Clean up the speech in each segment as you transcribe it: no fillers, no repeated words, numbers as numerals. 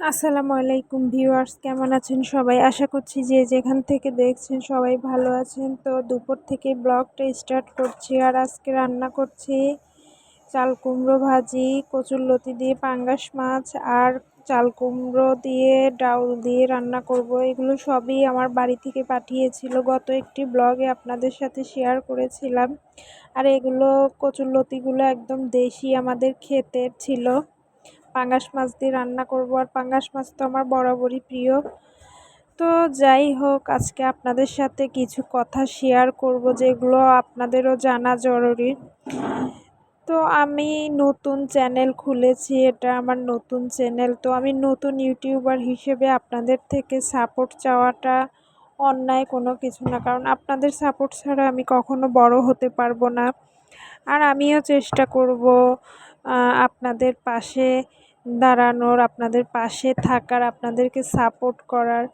আসসালামু আলাইকুম ভিউয়ার্স, কেমন আছেন সবাই? আশা করছি যে যেখান থেকে দেখছেন সবাই ভালো আছেন। তো দুপুর থেকে ব্লগটা স্টার্ট করছি। আর আজকে রান্না করছি চাল কুমড়ো ভাজি, কচুরলতি দিয়ে পাঙ্গাস মাছ আর চাল কুমড়ো দিয়ে ডাউল দিয়ে রান্না করব। এগুলো সবই আমার বাড়ি থেকে পাঠিয়েছিল, গত একটি ব্লগে আপনাদের সাথে শেয়ার করেছিলাম। আর এগুলো কচুরলতিগুলো একদম দেশি আমাদের ক্ষেতের ছিল। পাঙ্গাস মাছ দিয়ে রান্না করব, আর পাঙ্গাস মাছ তো আমার বরাবরই প্রিয়। তো যাই হোক, আজকে আপনাদের সাথে কিছু কথা শেয়ার করব যেগুলো আপনাদেরও জানা জরুরি। তো আমি নতুন চ্যানেল খুলেছি, এটা আমার নতুন চ্যানেল। তো আমি নতুন ইউটিউবার হিসেবে আপনাদের থেকে সাপোর্ট চাওয়াটা অন্যায় কোনো কিছু না, কারণ আপনাদের সাপোর্ট ছাড়া আমি কখনো বড় হতে পারবো না। আর আমিও চেষ্টা করব আপনাদের পাশে দাঁড়ানোর, আপনাদের পাশে থাকার, আপনাদেরকে সাপোর্ট করার।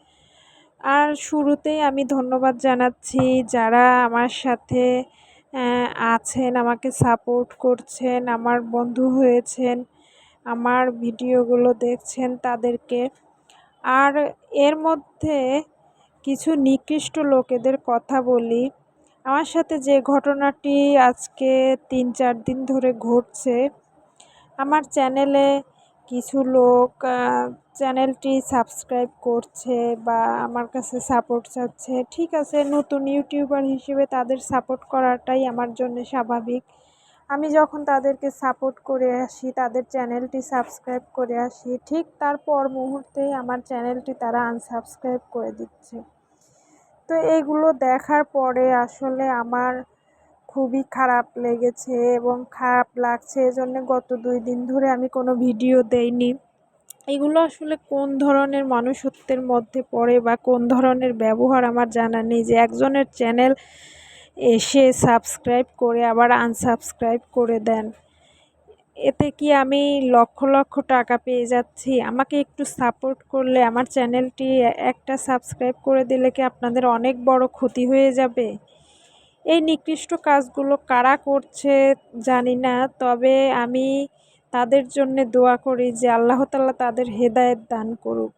আর শুরুতেই আমি ধন্যবাদ জানাচ্ছি যারা আমার সাথে আছেন, আমাকে সাপোর্ট করছেন, আমার বন্ধু হয়েছেন, আমার ভিডিওগুলো দেখছেন তাদেরকে। আর এর মধ্যে কিছু নিকৃষ্ট লোকেদের কথা বলি। আমার সাথে যে ঘটনাটি আজকে ৩-৪ দিন ধরে ঘটছে, আমার চ্যানেলে কিছু লোক চ্যানেলটি সাবস্ক্রাইব করছে বা আমার কাছে সাপোর্ট চাচ্ছে। ঠিক আছে, নতুন ইউটিউবার হিসেবে তাদের সাপোর্ট করাটাই আমার জন্য স্বাভাবিক। আমি যখন তাদেরকে সাপোর্ট করে আসি, তাদের চ্যানেলটি সাবস্ক্রাইব করে আসি, ঠিক তারপর মুহূর্তেই আমার চ্যানেলটি তারা আনসাবস্ক্রাইব করে দিচ্ছে। তো এগুলো দেখার পরে আসলে আমার খুবই খারাপ লেগেছে এবং খারাপ লাগছে। এজন্য গত 2 দিন ধরে আমি কোনো ভিডিও দেইনি। এগুলো আসলে কোন ধরনের মনুষ্যত্বের মধ্যে পড়ে বা কোন ধরনের ব্যবহার আমার জানা নেই, যে একজনের চ্যানেল এসে সাবস্ক্রাইব করে আবার আনসাবস্ক্রাইব করে দেন। এতে কি আমি লক্ষ লক্ষ টাকা পেয়ে যাচ্ছি? আমাকে একটু সাপোর্ট করলে, আমার চ্যানেলটি একটা সাবস্ক্রাইব করে দিলে কি আপনাদের অনেক বড় ক্ষতি হয়ে যাবে? এই নিকৃষ্ট কাজগুলো কারা করছে জানি না, তবে আমি তাদের জন্যে দোয়া করি যে আল্লাহ তাআলা তাদের হেদায়েত দান করুক।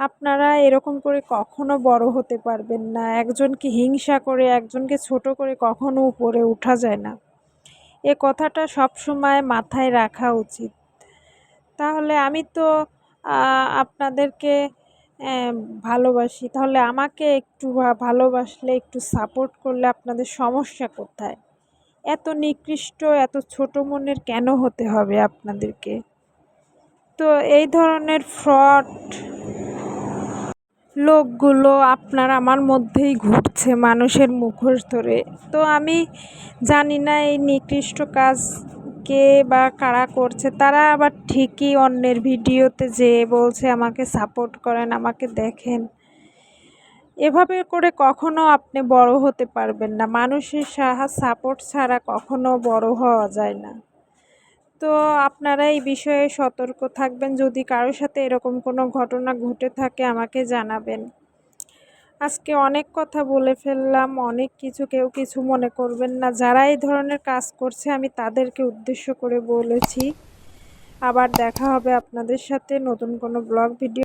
আপনারা এরকম করে কখনো বড় হতে পারবেন না। একজনকে হিংসা করে, একজনকে ছোট করে কখনো উপরে ওঠা যায় না। এ কথাটা সবসময় মাথায় রাখা উচিত। তাহলে আমি তো আপনাদেরকে ভালোবাসি, তাহলে আমাকে একটু ভালোবাসলে, একটু সাপোর্ট করলে আপনাদের সমস্যা কোথায়? এত নিকৃষ্ট, এত ছোট মনের কেন হতে হবে আপনাদেরকে? তো এই ধরনের ফ্রড লোকগুলো আপনার আমার মধ্যেই ঘুরছে মানুষের মুখোশ ধরে। তো আমি জানি না এই নিকৃষ্ট কাজ কে বা কারা করছে। তারা আবার ঠিকই অন্যের ভিডিওতে যেয়ে বলছে আমাকে সাপোর্ট করেন, আমাকে দেখেন। এভাবে করে কখনো আপনি বড় হতে পারবেন না। মানুষের সাপোর্ট ছাড়া কখনো বড় হওয়া যায় না। তো আপনারা এই বিষয়ে সতর্ক থাকবেন। যদি কারোর সাথে এরকম কোনো ঘটনা ঘটে থাকে আমাকে জানাবেন। আজকে অনেক কথা বলে ফেললাম, অনেক কিছু, কেউ কিছু মনে করবেন না। যারা এই ধরনের কাজ করছে আমি তাদেরকে উদ্দেশ্য করে বলেছি। আবার দেখা হবে আপনাদের সাথে নতুন কোনো ব্লগ ভিডিও।